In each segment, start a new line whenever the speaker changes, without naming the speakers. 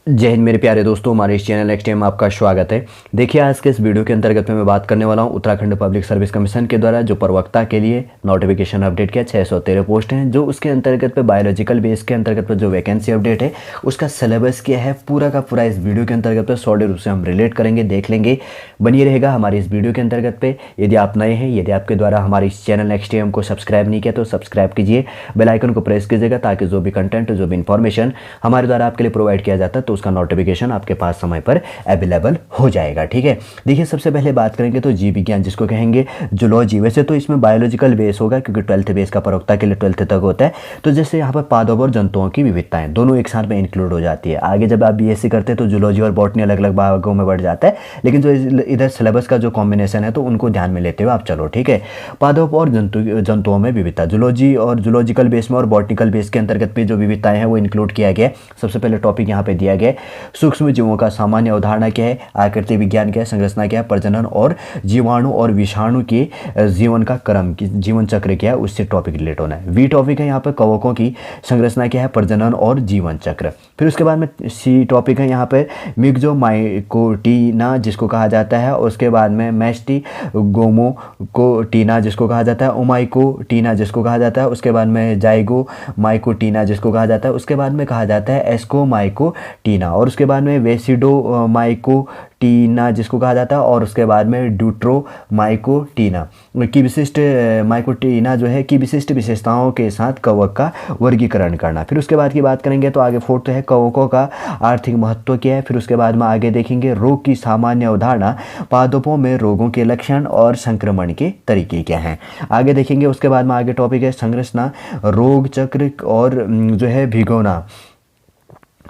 जय हिंद मेरे प्यारे दोस्तों, हमारे इस चैनल नेक्स्ट टाइम आपका स्वागत है। देखिए, आज के इस वीडियो के अंतर्गत में मैं बात करने वाला हूं उत्तराखंड पब्लिक सर्विस कमीशन के द्वारा जो प्रवक्ता के लिए नोटिफिकेशन अपडेट किया। 613 पोस्ट हैं जो उसके अंतर्गत पे बायोलॉजिकल बेस के अंतर्गत पे जो वैकेंसी अपडेट है उसका सिलेबस क्या है पूरा का पूरा इस वीडियो के अंतर्गत पे सॉलिड रूप से हम रिलेट करेंगे, देख लेंगे। बनिए रहेगा हमारे इस वीडियो के अंतर्गत पे। यदि आप नए हैं, यदि आपके द्वारा हमारे इस चैनल नेक्स्ट टाइम को सब्सक्राइब नहीं किया तो सब्सक्राइब कीजिए, बेल आइकन को प्रेस कीजिएगा ताकि जो भी कंटेंट, जो भी इंफॉर्मेशन हमारे द्वारा आपके लिए प्रोवाइड किया जाता है तो उसका नोटिफिकेशन आपके पास समय पर अवेलेबल हो जाएगा। ठीक है, देखिए सबसे पहले बात करेंगे तो जीव विज्ञान जिसको कहेंगे जूलॉजी। वैसे तो इसमें बायोलॉजिकल बेस होगा क्योंकि 12th बेस का प्रवक्ता के लिए 12th तक होता है। तो जैसे यहाँ पर पादप और जंतुओं की विविधताएं दोनों एक साथ में इंक्लूड हो जाती है। आगे जब आप बीएससी करते हैं तो जूलॉजी और बॉटनी अलग अलग भागों में बढ़ जाता है, लेकिन जो इधर सिलेबस का जो कॉम्बिनेशन है तो उनको ध्यान में लेते हुए आप चलो। ठीक है, पादप और जंतुओं में विविधता जूलॉजी और जूलॉजिकल बेस में और बॉटनिकल बेस के अंतर्गत भी जो विविधताएं हैं वो इंक्लूड किया गया है। सबसे पहले टॉपिक यहाँ पे दिया गया है सूक्ष्म जीवों का सामान्य अवधारणा क्या है, आकृति विज्ञान क्या है, संरचना क्या है, प्रजनन और जीवाणु और विषाणु के जीवन का क्रम, जीवन चक्र क्या है, उससे टॉपिक रिलेट होना है। वी टॉपिक है यहाँ पे कवकों की संरचना क्या है, प्रजनन और जीवन चक्र। फिर उसके बाद में सी टॉपिक है यहाँ पे मिक्सोमाइकोटिना जिसको कहा जाता है, उसके बाद में मैस्टिगोमोकोटिना जिसको कहा जाता है, ओमाइकोटिना जिसको कहा जाता है, उसके बाद में जाइगोमाइकोटिना जिसको कहा जाता है, उसके बाद में कहा जाता है एस्कोमाइकोटिना, और उसके बाद में वेसिडोमाइकोटिना जिसको कहा जाता है, और उसके बाद में ड्यूट्रोमाइकोटिना की विशिष्ट माइकोटिना जो है की विशिष्ट विशेषताओं के साथ कवक का वर्गीकरण करना। फिर उसके बाद की बात करेंगे तो आगे फोर्थ है कवकों का आर्थिक महत्व क्या है। फिर उसके बाद में आगे देखेंगे रोग की सामान्य अवधारणा, पादपों में रोगों के लक्षण और संक्रमण के तरीके क्या हैं, आगे देखेंगे। उसके बाद में आगे टॉपिक है संरचना, रोग चक्र और जो है भिगोना,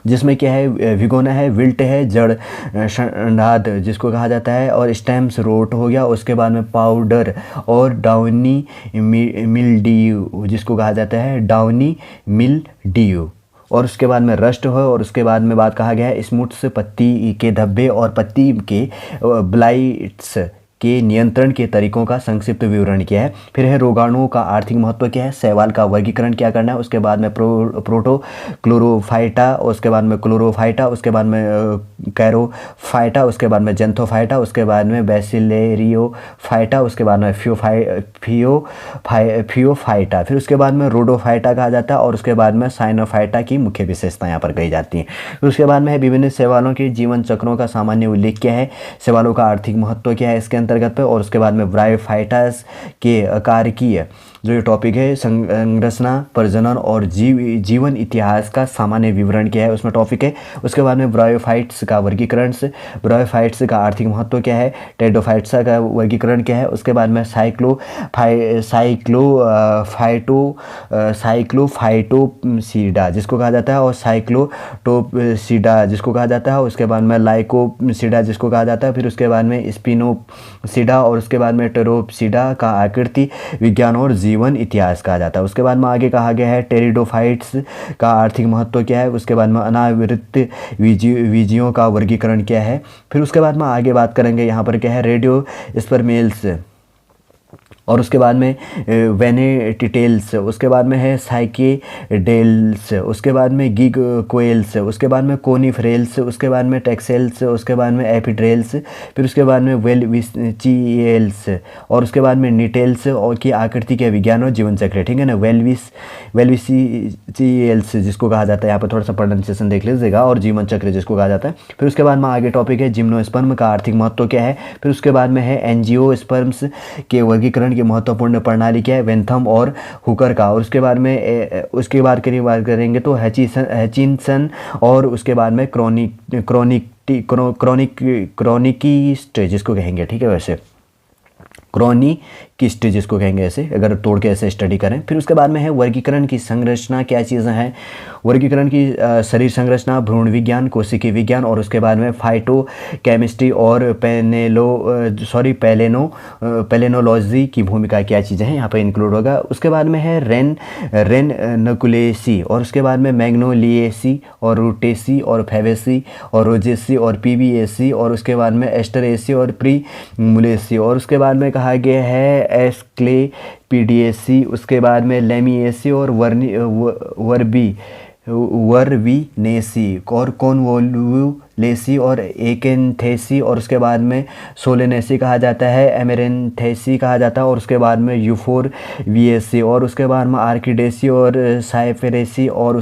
जिसमें क्या है भिगोना है, विल्ट है, जड़ शंडाद जिसको कहा जाता है, और स्टेम्स रोट हो गया। उसके बाद में पाउडर और डाउनी मिल्ड्यू जिसको कहा जाता है डाउनी मिल्ड्यू, और उसके बाद में रस्ट हो, और उसके बाद में बात कहा गया है स्मुट्स पत्ती के धब्बे और पत्ती के ब्लाइट्स के नियंत्रण के तरीकों का संक्षिप्त विवरण क्या है। फिर है रोगाणुओं का आर्थिक महत्व क्या है, शैवाल का वर्गीकरण क्या करना है, उसके बाद में प्रोटोक्लोरोफाइटा, उसके बाद में क्लोरोफाइटा, उसके बाद में कैरोफाइटा, उसके बाद में जेंथोफाइटा, उसके बाद में बैसिलेरियोफाइटा, उसके बाद में फियोफाइटा, फिर उसके बाद में रोडोफाइटा कहा जाता है, और उसके बाद में साइनोफाइटा की मुख्य विशेषता यहाँ पर कही जाती हैं। फिर उसके बाद में विभिन्न शैवालों के जीवन चक्रों का सामान्य उल्लेख क्या है, शैवालों का आर्थिक महत्व क्या है इसके अंतर्गत पे, और उसके बाद में ब्रायोफाइटास के कार्कीय जो ये टॉपिक है संरचना, प्रजनन और जीवन इतिहास का सामान्य विवरण क्या है उसमें टॉपिक है। उसके बाद में ब्रायोफाइट्स का वर्गीकरण, ब्रायोफाइट्स का आर्थिक महत्व क्या है, टेडोफाइट्स का वर्गीकरण क्या है, उसके बाद में साइक्लोफाइटोसीडा जिसको कहा जाता है, और साइक्लोटोपसीडा जिसको कहा जाता है, उसके बाद में लाइकोसीडा जिसको कहा जाता है, फिर उसके बाद में स्पिनोसीडा, और उसके बाद में टेरोपसीडा का आकृति विज्ञान और जीवन इतिहास कहा जाता है। उसके बाद में आगे कहा गया है टेरिडोफाइट्स का आर्थिक महत्व क्या है, उसके बाद में अनावृत बीजियों का वर्गीकरण क्या है। फिर उसके बाद में आगे बात करेंगे यहाँ पर क्या है रेडियो स्पर्मेल्स, और उसके बाद में वेनेटिटेल्स, उसके बाद में है साइकेडेल्स, उसके बाद में गिग कोएल्स, उसके बाद में कोनिफरेल्स, उसके बाद में टेक्सेल्स, उसके बाद में एपिड्रेल्स, फिर उसके बाद में वेलविचिएल्स, और उसके बाद में निटेल्स और की आकृति के विज्ञान और जीवन चक्र। ठीक है ना, वेलविचिएल्स जिसको कहा जाता है, यहाँ पर थोड़ा सा प्रोनाउंसिएशन देख लीजिएगा, और जीवन चक्र जिसको कहा जाता है। फिर उसके बाद में आगे टॉपिक है जिम्नोस्पर्म का आर्थिक महत्व क्या है। फिर उसके बाद में है एंजियोस्पर्म्स के वर्गीकरण महत्वपूर्ण प्रणाली क्या है, वेंथम और हुकर का, और उसके बाद में उसके बाद बात करेंगे तो हचिनसन, और उसके बाद में क्रोनिकिस्ट जिसको कहेंगे। ठीक है, वैसे क्रोनिकिस्ट जिसको कहेंगे ऐसे अगर तोड़ के ऐसे स्टडी करें। फिर उसके बाद में है वर्गीकरण की संरचना क्या चीज़ें हैं, वर्गीकरण की शरीर संरचना, भ्रूण विज्ञान, कोशिकीय विज्ञान, और उसके बाद में फाइटो केमिस्ट्री और पेलेनोलॉजी की भूमिका क्या चीज़ें हैं यहाँ पर इंक्लूड होगा। उसके बाद में है रेनकुलेसी, और उसके बाद में मैग्नोलिएसी और रूटेसी और फेवेसी और रोजेसी और पीबीएसी, और उसके बाद में एस्टरेसी और प्रीमुलेसी, और उसके बाद में कहा गया है एस्क्लेपिडिएसी, उसके बाद में लेमिएसी और वर्बी वर्विनेसी और कॉन्वोल्यूलेसी और एकेंथेसी और उसके बाद में सोलेनेसी कहा जाता है, एमेरेंथेसी कहा जाता है और उसके बाद में यूफोरविएसी और उसके बाद में आर्किडेसी और साइफेरेसी और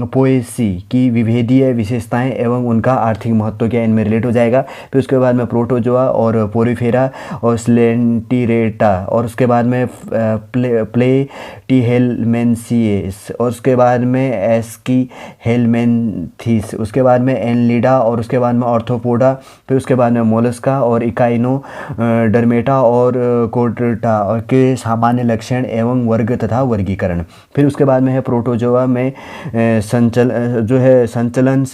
पोएसी की विभेदीय विशेषताएं एवं उनका आर्थिक महत्व क्या इनमें रिलेट हो जाएगा। फिर उसके बाद में प्रोटोजोआ और पोरिफेरा और स्लेंटिरेटा और उसके बाद में प्लेटीहेलमेंसिएस और उसके बाद में एस्की हेलमेंथीस, उसके बाद में एनलिडा और उसके बाद में ऑर्थोपोडा, फिर उसके बाद में मोलस्का और इकाइनो डर्मेटा और कोर्टा के सामान्य लक्षण एवं वर्ग तथा वर्गीकरण। फिर उसके बाद में है प्रोटोजोआ में संचलन,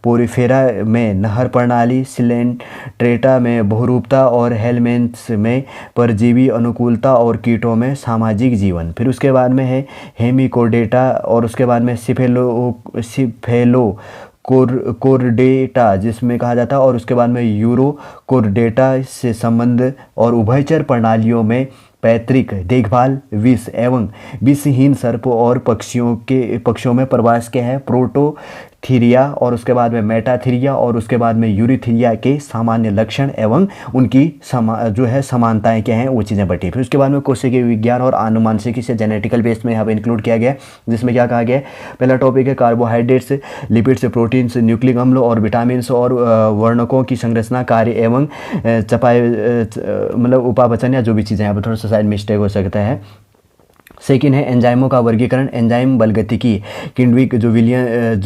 पोरिफेरा में नहर प्रणाली, सिलेंट्रेटा में बहुरूपता और हेलमेंथ्स में परजीवी अनुकूलता और कीटों में सामाजिक जीवन। फिर उसके बाद में है हेमिकोडेटा और उसके बाद में सिफेलो कोर्डेटा जिसमें कहा जाता है और उसके बाद में यूरोकोर्डेटा से संबंध और उभयचर प्रणालियों में पैतृक देखभाल, विष एवं विषहीन सर्प और पक्षियों में प्रवास के हैं प्रोटोथीरिया और उसके बाद में मेटाथीरिया और उसके बाद में यूरिथीरिया के सामान्य लक्षण एवं उनकी समानताएं क्या हैं वो चीज़ें बटी। फिर उसके बाद में कोशिकीय विज्ञान और आनुवांशिकी से जेनेटिकल बेस में यहाँ पे इंक्लूड किया गया है, जिसमें क्या कहा गया है। पहला टॉपिक है कार्बोहाइड्रेट्स, लिपिड्स, प्रोटीन्स, न्यूक्लिक अम्ल और विटामिन्स और वर्णकों की संरचना, कार्य एवं चपाई मतलब उपापचन या जो भी चीज़ें यहाँ पर थोड़ा सा साइड मिस्टेक हो सकता है। सेकेंड है एंजाइमों का वर्गीकरण, एंजाइम बलगतिकी, किण्विक जो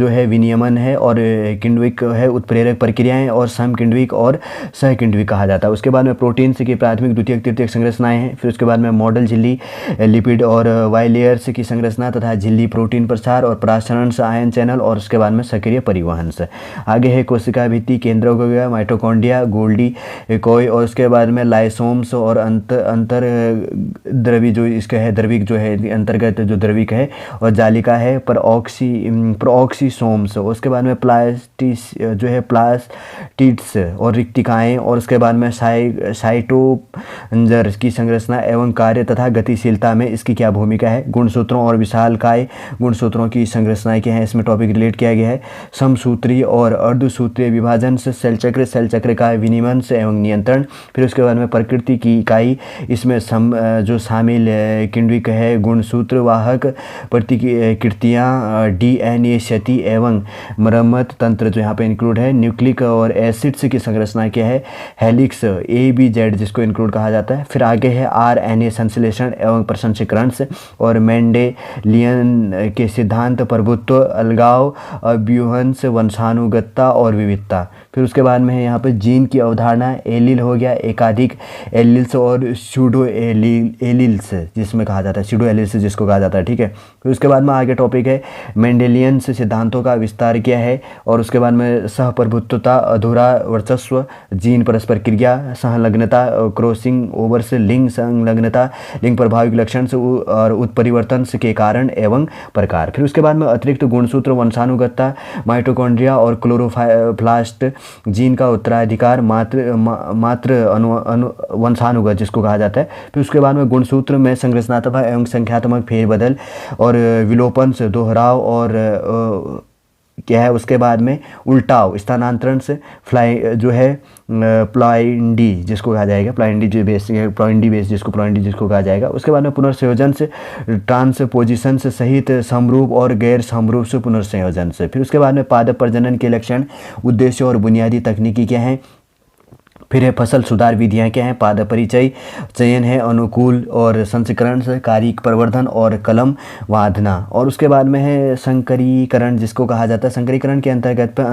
है विनियमन है और किण्विक है उत्प्रेरक प्रक्रियाएं और समकिण्विक और सहकिण्विक कहा जाता है। उसके बाद में प्रोटीन्स की प्राथमिक, द्वितीयक, तृतीयक संरचनाएं हैं। फिर उसके बाद में मॉडल झिल्ली, लिपिड और वाइलेयर्स की संरचना तथा झिल्ली प्रोटीन प्रसार और प्रसारण आयन चैनल और उसके बाद में सक्रिय परिवहन से। आगे है कोशिका भित्ति, केंद्र हो गया, माइटोकॉन्ड्रिया, गोल्डी कोई और उसके बाद में लाइसोम्स और अंतर द्रवी जो इसका है द्रविक जो है अंतर्गत जो द्रविक है और जालिका है प्रोऑक्सीसोम्स, उसके बाद में प्लास्टिड्स और रिक्तिकाएँ और उसके बाद में साइटोप्लाज्म की संरचना एवं कार्य तथा गतिशीलता में इसकी क्या भूमिका है। गुणसूत्रों और विशालकाय गुणसूत्रों की संरचनाएं क्या है इसमें टॉपिक रिलेट किया गया है। समसूत्रीय और अर्धसूत्रीय विभाजन से सेल चक्र का विनियमन से एवं नियंत्रण। फिर उसके बाद में प्रकृति की इकाई इसमें जो शामिल किण्विक है, गुणसूत्र वाहक प्रतिकृतियाँ, डीएनए क्षति एवं मरम्मत तंत्र जो यहाँ पे इंक्लूड है। न्यूक्लिक और एसिड्स की संरचना क्या है, हेलिक्स, ABZ जिसको इंक्लूड कहा जाता है। फिर आगे है RNA संश्लेषण एवं प्रसंस्करण से और मेंडेलियन के सिद्धांत, प्रभुत्व, अलगाव, अव्यूहंस, वंशानुगतता और विविधता। फिर उसके बाद में है यहाँ पे जीन की अवधारणा, एलील हो गया, एकाधिक एलील्स और सूडो एलील्स जिसमें कहा जाता है, सूडो एलील्स जिसको कहा जाता है, ठीक है। फिर उसके बाद में आगे टॉपिक है मेंडेलियन सिद्धांतों का विस्तार किया है और उसके बाद में सहप्रभुत्वता, अधूरा वर्चस्व, जीन परस्पर क्रिया, संलग्नता, क्रॉसिंग ओवर से लिंग संलग्नता, लिंग प्रभाविक लक्षण से और उत्परिवर्तन के कारण एवं प्रकार। फिर उसके बाद में अतिरिक्त गुणसूत्र, वंशानुगतता, माइटोकॉन्ड्रिया और क्लोरोप्लास्ट, जीन का उत्तराधिकार, मात्र वंशानुगत जिसको कहा जाता है। फिर उसके बाद में गुणसूत्र में संरचनात्मक एवं संख्यात्मक फेरबदल और विलोपन से दोहराव और क्या है उसके बाद में उल्टाव, स्थानांतरण से प्लॉइडी जिसको कहा जाएगा, प्लॉइडी बेस जिसको कहा जाएगा। उसके बाद में पुनर्संयोजन से, ट्रांसपोजिशन से सहित समरूप और गैर समरूप से पुनर्संयोजन से। फिर उसके बाद में पादप प्रजनन के लक्षण, उद्देश्य और बुनियादी तकनीकी क्या हैं। फिर है फसल सुधार विधियाँ क्या हैं, पादप परिचय, चयन है, अनुकूल और संस्करण से, कारिक प्रवर्धन और कलम वाधना। और उसके बाद में है संकरीकरण जिसको कहा जाता है। संकरीकरण के अंतर्गत पर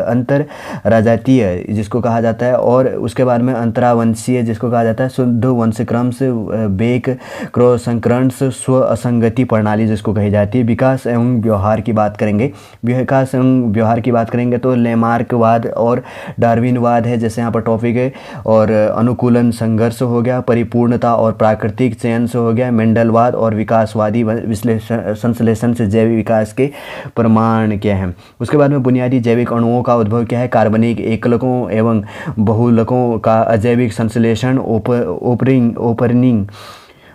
अंतरराजातीय जिसको कहा जाता है और उसके बाद में अंतरावंशीय जिसको कहा जाता है, शुद्ध वंशक्रम से, बेक क्रॉस संकरण से, स्व असंगति प्रणाली जिसको कही जाती है। विकास एवं व्यवहार की बात करेंगे, विकास एवं व्यवहार की बात करेंगे तो लेमार्कवाद और डार्विनवाद है जैसे यहाँ पर टॉपिक है। और अनुकूलन संघर्ष हो गया, परिपूर्णता और प्राकृतिक चयन से हो गया, मेंडलवाद और विकासवादी संश्लेषण से जैविक विकास के प्रमाण क्या हैं। उसके बाद में बुनियादी जैविक अणुओं का उद्भव क्या है, कार्बनिक एकलकों एवं बहुलकों का अजैविक संश्लेषण,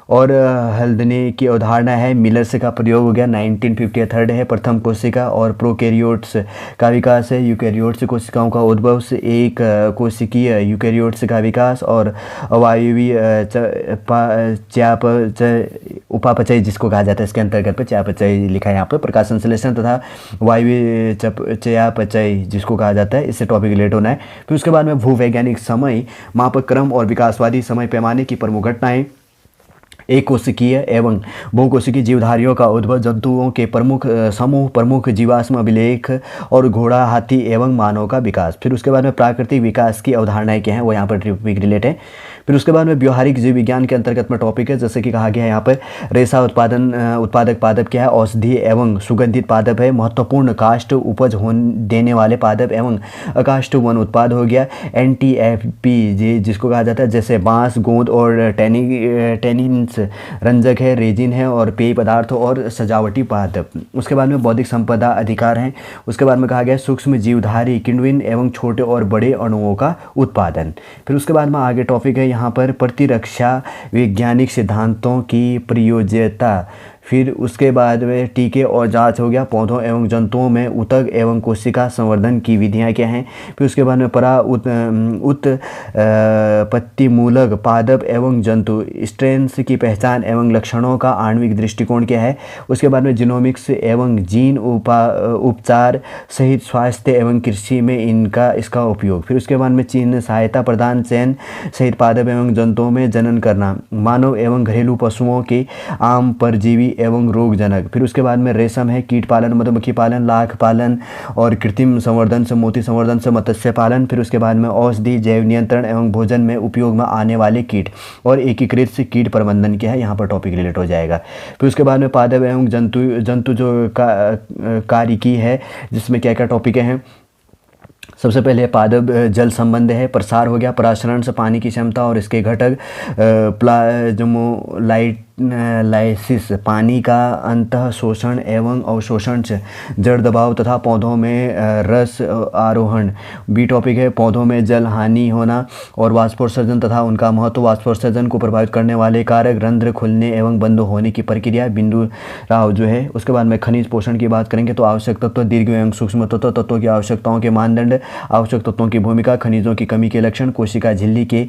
और हल्दने की अवधारणा है, मिलर्स का प्रयोग हो गया 1950। थर्ड है प्रथम कोशिका और प्रोकैरियोट्स का विकास है, यूकैरियोट्स कोशिकाओं का उद्भव से एक कोशिकीय यूकैरियोट्स का विकास और अवायवीय चयापचय उपापचय जिसको कहा जाता है, इसके अंतर्गत पे चयापचय लिखा है यहाँ पर, प्रकाश संश्लेषण तथा वायवीय चयापचय जिसको कहा जाता है, इससे टॉपिक रिलेट होना है। फिर उसके बाद में भूवैज्ञानिक समय मापक क्रम और विकासवादी समय पैमाने की प्रमुख घटनाएं, एक कोशिकीय एवं बहुकोशिकीय जीवधारियों का उद्भव, जंतुओं के प्रमुख समूह, प्रमुख जीवाश्म अभिलेख और घोड़ा, हाथी एवं मानव का विकास। फिर उसके बाद में प्राकृतिक विकास की अवधारणाएं क्या हैं वो यहाँ पर टॉपिक रिलेट है। फिर उसके बाद में व्यवहारिक जीव विज्ञान के अंतर्गत में टॉपिक है, जैसे कि कहा गया है यहाँ पर रेशा उत्पादक पादप क्या है, औषधि एवं सुगंधित पादप है, महत्वपूर्ण काष्ठ उपज देने वाले पादप एवं अकाष्ठ वन उत्पाद हो गया, NTFP जिसको कहा जाता है, जैसे बांस, गोंद और टेनिन्स रंजक है, रेजिन है और पेय पदार्थ और सजावटी पादप। उसके बाद में बौद्धिक संपदा अधिकार हैं। उसके बाद में कहा गया सूक्ष्म जीवधारी किण्वन एवं छोटे और बड़े अणुओं का उत्पादन। फिर उसके बाद में आगे टॉपिक है यहाँ पर प्रतिरक्षा वैज्ञानिक सिद्धांतों की प्रयोज्यता। फिर उसके बाद में टीके और जांच हो गया, पौधों एवं जंतुओं में ऊतक एवं कोशिका संवर्धन की विधियां क्या हैं। फिर उसके बाद में उत्पत्तिमूलक पादप एवं जंतु स्ट्रेन्स की पहचान एवं लक्षणों का आणविक दृष्टिकोण क्या है। उसके बाद में जीनोमिक्स एवं जीन उपचार सहित स्वास्थ्य एवं कृषि में इसका उपयोग। फिर उसके बाद में चीन सहायता प्रदान, चयन सहित पादप एवं जंतुओं में जनन करना, मानव एवं घरेलू पशुओं के आम परजीवी एवं रोगजनक। फिर उसके बाद में रेशम है, कीट पालन, मधुमक्खी पालन, लाख पालन और कृत्रिम संवर्धन से मोती संवर्धन से मत्स्य पालन। फिर उसके बाद में औषधि, जैव नियंत्रण एवं भोजन में उपयोग में आने वाले कीट और एकीकृत से कीट प्रबंधन क्या है, यहाँ पर टॉपिक रिलेट हो जाएगा। फिर उसके बाद में पादप एवं जंतु जो कारिकी है, जिसमें क्या क्या टॉपिक हैं। सबसे पहले पादप जल संबंध है, प्रसार हो गया, परासरण से पानी की क्षमता और इसके घटक, प्लाज्मोलाइसिस पानी का अंतः शोषण एवं अवशोषण से जड़ दबाव तथा पौधों में रस आरोहण। बी टॉपिक है पौधों में जल हानि होना और वाष्पोत्सर्जन तथा उनका महत्व, वाष्पोत्सर्जन को प्रभावित करने वाले कारक, रंध्र खुलने एवं बंद होने की प्रक्रिया। बिंदु राव जो है। उसके बाद में खनिज पोषण की बात करेंगे तो आवश्यक तत्व, दीर्घ एवं सूक्ष्म तत्व, तत्वों की आवश्यकताओं के मानदंड, आवश्यक तत्वों की भूमिका, खनिजों की कमी के लक्षण, कोशिका झिल्ली के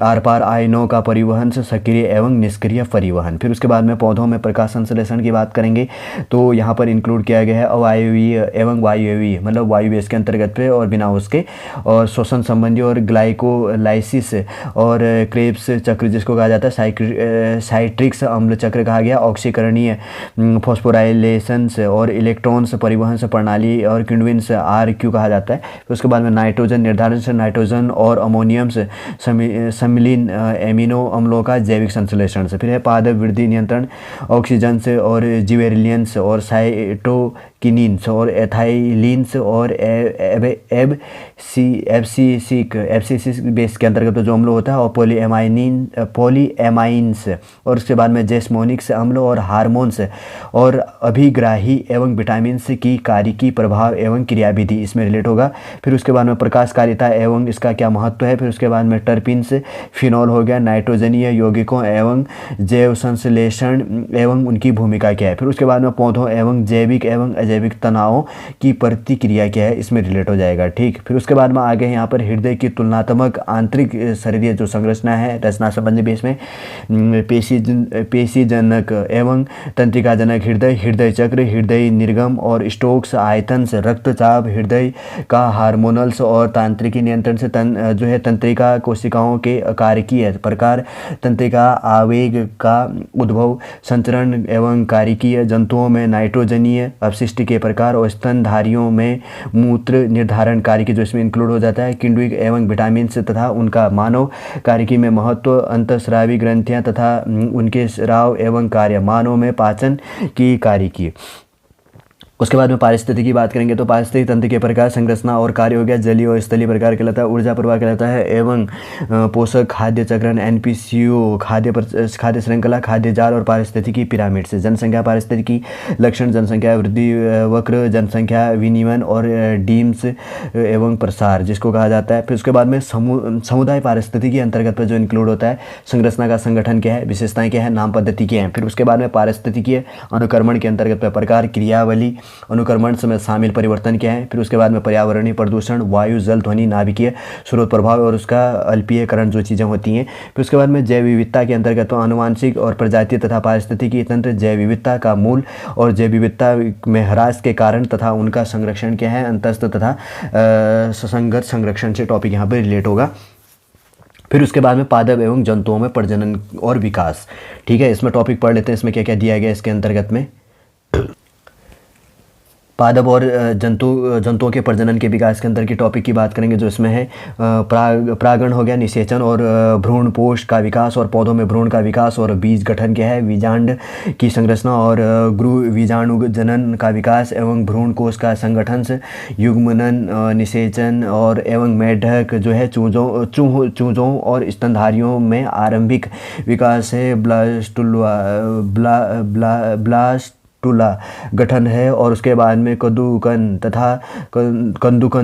आर पार आयनों का परिवहन से सक्रिय एवं निष्क्रिय परिवहन। फिर उसके बाद में पौधों में प्रकाश संश्लेषण की बात करेंगे तो यहाँ पर इंक्लूड किया गया है अवायवीय एवं वायवीय, मतलब वायु बेस के अंतर्गत पे और बिना उसके, और श्वसन संबंधी और ग्लाइकोलाइसिस और क्रेब्स चक्र जिसको कहा जाता है, साइट्रिक्स अम्ल चक्र कहा गया, ऑक्सीकरणीय फॉस्फोराइलेशंस और इलेक्ट्रॉन्स परिवहन से प्रणाली और किण्विन्स RQ कहा जाता है। फिर उसके बाद में नाइट्रोजन निर्धारण से नाइट्रोजन और अमोनियम से सम्मिलित एमिनो अम्लों का जैविक संश्लेषण से। फिर है पादप वृद्धि नियंत्रण, ऑक्सीजन से और जिबेरिलियंस और साइटोकिनिन्स और एथाइलिन्स और एब्सिसिक बेस के अंतर्गत जो अम्ल होता है, और पॉलीएमाइन्स और उसके बाद में जेस्मोनिक्स अम्ल और हार्मोन्स और अभिग्राही एवं विटामिन्स की कार्यकी प्रभाव एवं क्रियाविधि इसमें रिलेट होगा। फिर उसके बाद में प्रकाशकारिता एवं इसका क्या महत्व है। फिर उसके बाद में टर्पिन्स, फिनॉल हो गया, नाइट्रोजनीय यौगिकों एवं जैव संश्लेषण एवं उनकी भूमिका क्या है। फिर उसके बाद में पौधों एवं जैविक एवं अजैविक तनावों की प्रतिक्रिया क्या है, इसमें रिलेट हो जाएगा। ठीक, फिर उसके बाद में आगे यहाँ पर हृदय की तुलनात्मक आंतरिक शरीरीय जो संरचना है, रचना संबंधी बेस में पेशीजनक एवं तंत्रिकाजनक हृदय, हृदय चक्र, हृदय निर्गम और स्टोक्स, आयतन, रक्तचाप, हृदय का हार्मोनल्स और तांत्रिकी नियंत्रण से जो है तंत्रिका कोशिकाओं के कार्यकीय प्रकार, तंत्रिका आवेग का उद्भव, संचरण एवं कार्यकीय, जंतुओं में नाइट्रोजनीय अपशिष्ट के प्रकार और स्तनधारियों में मूत्र निर्धारण कार्यकी जो इसमें इंक्लूड हो जाता है, किण्विक एवं विटामिन तथा उनका मानव कार्यकी में महत्व, अंतःस्रावी ग्रंथियां तथा उनके स्राव एवं कार्य, मानव में पाचन की कार्यकी। उसके बाद में पारिस्थितिकी की बात करेंगे तो पारिस्थितिक तंत्र के प्रकार, संरचना और कार्य हो गया। जलीय और स्थलीय प्रकार कहलाता है, ऊर्जा प्रवाह कहलाता है, एवं पोषक, खाद्य चक्रण, एनपीसीओ, खाद्य श्रृंखला, खाद्य जाल और पारिस्थितिकी पिरामिड से। जनसंख्या पारिस्थितिकी लक्षण, जनसंख्या वृद्धि वक्र, जनसंख्या विनियमन और डीम्स एवं प्रसार जिसको कहा जाता है। फिर उसके बाद में समुदाय पारिस्थितिकी के अंतर्गत पर जो इंक्लूड होता है, संरचना का संगठन क्या है, विशेषताएं क्या है, नाम पद्धति क्या है। फिर उसके बाद में पारिस्थितिकी अनुक्रमण के अंतर्गत पर प्रकार, क्रियावली, अनुक्रमण में शामिल परिवर्तन क्या है। फिर उसके बाद में पर्यावरणीय प्रदूषण, वायु, जल, ध्वनि, नाभिकीय स्रोत प्रभाव और उसका अल्पीयकरण जो चीज़ें होती हैं। फिर उसके बाद में जैव विविधता के अंतर्गत तो आनुवांशिक और प्रजातीय तथा पारिस्थितिकी तंत्र, जैव विविधता का मूल और जैव विविधता में ह्रास के कारण तथा उनका संरक्षण क्या है, अंतस्थ तथा ससंगत संरक्षण से टॉपिक यहाँ पर रिलेट होगा। फिर उसके बाद में पादप एवं जंतुओं में प्रजनन और विकास। ठीक है, इसमें टॉपिक पढ़ लेते हैं, इसमें क्या क्या दिया गया इसके अंतर्गत में। पादप और जंतुओं के प्रजनन के विकास के अंदर की टॉपिक की बात करेंगे, जो इसमें है परागण हो गया, निषेचन और भ्रूण पोष का विकास और पौधों में भ्रूण का विकास और बीज गठन क्या है, बीजांड की संरचना और गुरु बीजाणु जनन का विकास एवं भ्रूण कोष का संगठन से, युग्मनन, निषेचन और एवं मेढक जो है चूजों और स्तनधारियों में आरंभिक विकास है, ब्लास्टुला गठन है। और उसके बाद में कंदुकन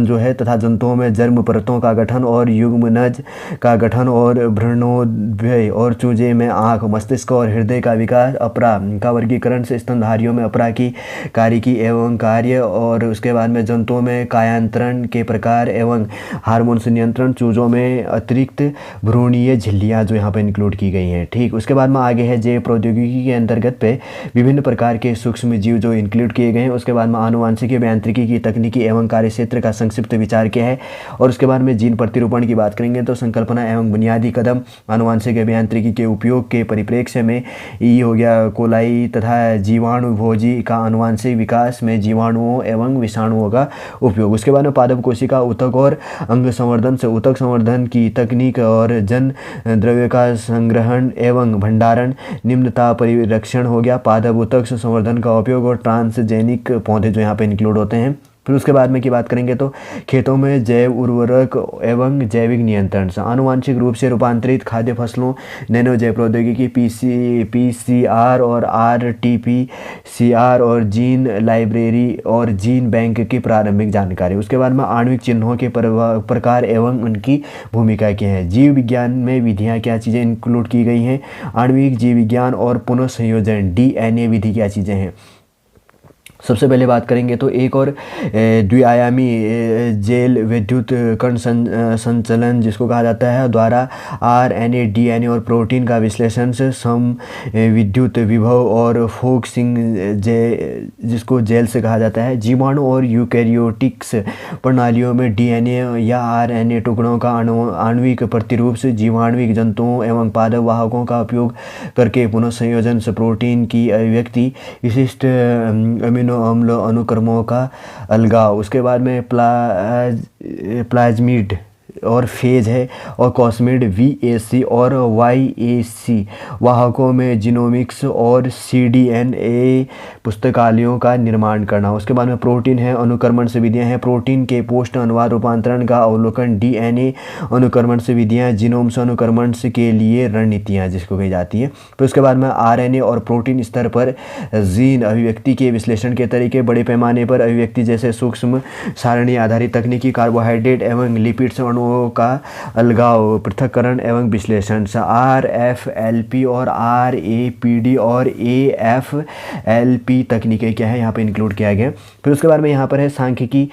जो है तथा जंतुओं में जर्म परतों का गठन और युग्मनज का गठन और भ्रूणोद्भव और चूजे में आँख, मस्तिष्क और हृदय का विकास। अपरा का वर्गीकरण से स्तनधारियों में अपरा की कारिकी एवं कार्य। और उसके बाद में जंतुओं में कायांतरण के प्रकार एवं हार्मोन से नियंत्रण। चूजों में अतिरिक्त भ्रूणीय झिल्लियाँ जो यहाँ पर इंक्लूड की गई हैं। ठीक, उसके बाद में आगे है जैव प्रौद्योगिकी के अंतर्गत पे विभिन्न प्रकार के सूक्ष्म जीव जो इंक्लूड किए गए हैं। उसके बाद में आनुवांशिकी, यांत्रिकी की तकनीकी एवं कार्य क्षेत्र का संक्षिप्त विचार क्या है। और उसके बाद में जीन प्रतिरूपण की बात करेंगे तो संकल्पना एवं बुनियादी कदम, आनुवांशिक यांत्रिकी के उपयोग के परिप्रेक्ष्य में ई हो गया कोलाई तथा जीवाणु भोजी का आनुवांशिक विकास में जीवाणुओं एवं विषाणुओं का उपयोग। उसके बाद में पादप कोशिका ऊतक और अंग संवर्धन से ऊतक संवर्धन की तकनीक और जन द्रव्य का संग्रहण एवं भंडारण, निम्नता परिरक्षण हो गया, पादप ऊतक संवर्धन का उपयोग और ट्रांसजेनिक पौधे जो यहाँ पे इंक्लूड होते हैं। फिर उसके बाद में की बात करेंगे तो खेतों में जैव उर्वरक एवं जैविक नियंत्रण से, आनुवांशिक रूप से रूपांतरित खाद्य फसलों, नैनो जैव प्रौद्योगिकी, पीसीआर और आरटीपीसीआर और जीन लाइब्रेरी और जीन बैंक की प्रारंभिक जानकारी। उसके बाद में आणविक चिन्हों के प्रकार एवं उनकी भूमिका क्या है। जीव विज्ञान में विधियाँ क्या चीज़ें इंक्लूड की गई हैं। आणविक जीव विज्ञान और पुनः संयोजन डीएनए विधि क्या चीज़ें हैं। सबसे पहले बात करेंगे तो एक और द्विआयामी जेल विद्युत कण संचलन जिसको कहा जाता है द्वारा आरएनए, डीएनए और प्रोटीन का विश्लेषण से सम विद्युत विभव और फोकसिंग जिसको जेल से कहा जाता है। जीवाणु और यूकैरियोटिक्स प्रणालियों में डीएनए या आरएनए टुकड़ों का आणविक प्रतिरूप से जीवाणुविक जंतुओं एवं पादप वाहकों का उपयोग करके पुनः संयोजन से प्रोटीन की अभिव्यक्ति, विशिष्ट अमीनो अम्ल अनुक्रमों का अलगाव। उसके बाद में प्लाज्मिड और फेज है और कॉस्मिड VAC और YAC वाहकों में जीनोमिक्स और CDNA पुस्तकालयों का निर्माण करना। उसके बाद में प्रोटीन है, अनुक्रमण से विधियाँ हैं, प्रोटीन के पोस्ट अनुवाद रूपांतरण का अवलोकन, DNA अनुक्रमण से विधियाँ, जीनोम से अनुक्रमण के लिए रणनीतियाँ जिसको कही जाती है। फिर उसके बाद में RNA और प्रोटीन स्तर पर जीन अभिव्यक्ति के विश्लेषण के तरीके, बड़े पैमाने पर अभिव्यक्ति जैसे सूक्ष्म सारणी आधारित तकनीकी, कार्बोहाइड्रेट एवं लिपिड्स अणुओं का अलगाव, पृथक्करण एवं विश्लेषण से RFLP और RAPD और AFLP तकनीकें क्या है यहाँ पे इंक्लूड किया गया। फिर उसके बाद में यहाँ पर है सांख्यिकी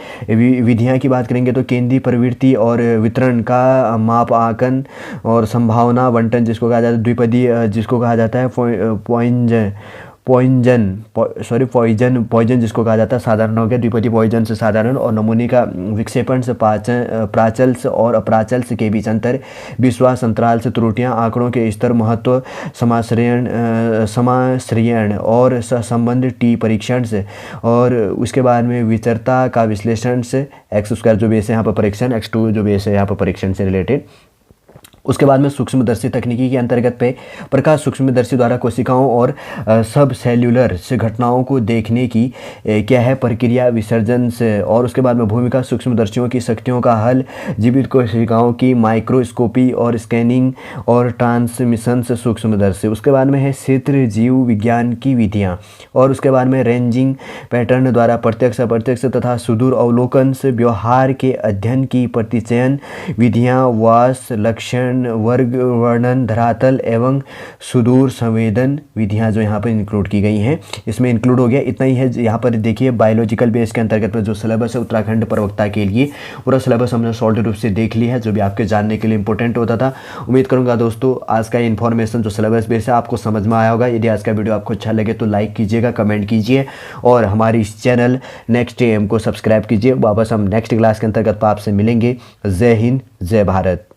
विधियाँ की बात करेंगे तो केंद्रीय प्रवृत्ति और वितरण का मापांकन और संभावना बंटन जिसको कहा जाता है, द्विपदी जिसको कहा जाता है पॉइजन जिसको कहा जाता है साधारण हो गया, द्विपदी पॉइजन से साधारण, और नमूने का विक्षेपण से प्राचल्स और अप्राचल्स के बीच अंतर, विश्वास अंतराल से त्रुटियां, आंकड़ों के स्तर, महत्व, समाश्रयण और सहसंबंध टी परीक्षण से, और उसके बाद में विचरता का विश्लेषण से, x² जो बेस है यहाँ पर परीक्षण, x2 जो बेस है यहाँ पर परीक्षण से रिलेटेड। उसके बाद में सूक्ष्मदर्शी तकनीकी के अंतर्गत पे प्रकाश सूक्ष्मदर्शी द्वारा कोशिकाओं और सब सेल्यूलर से घटनाओं को देखने की क्या है प्रक्रिया विसर्जन से। और उसके बाद में भूमिका सूक्ष्मदर्शियों की शक्तियों का हल, जीवित कोशिकाओं की माइक्रोस्कोपी और स्कैनिंग और ट्रांसमिशन से सूक्ष्मदर्शी। उसके बाद में है क्षेत्र जीव विज्ञान की विधियाँ। और उसके बाद में रेंजिंग पैटर्न द्वारा प्रत्यक्ष अप्रत्यक्ष तथा सुदूर अवलोकन से व्यवहार के अध्ययन की प्रतिचयन विधियाँ, वास लक्षण वर्ग वर्णन धरातल एवं सुदूर संवेदन विधियां जो यहाँ पर इंक्लूड की गई हैं। इसमें इंक्लूड हो गया इतना ही है। यहाँ पर देखिए बायोलॉजिकल बेस के अंतर्गत में जो सिलेबस है उत्तराखंड प्रवक्ता के लिए पूरा सिलेबस हमने सॉल्ट रूप से देख लिया है, जो भी आपके जानने के लिए इंपॉर्टेंट होता था। उम्मीद करूँगा दोस्तों आज का इन्फॉर्मेशन जो सिलेबस बेस है आपको समझ में आया होगा। यदि आज का वीडियो आपको अच्छा लगे तो लाइक कीजिएगा, कमेंट कीजिए और हमारी इस चैनल नेक्स्ट एम को सब्सक्राइब कीजिए। वापस हम नेक्स्ट क्लास के अंतर्गत आपसे मिलेंगे। जय हिंद, जय भारत।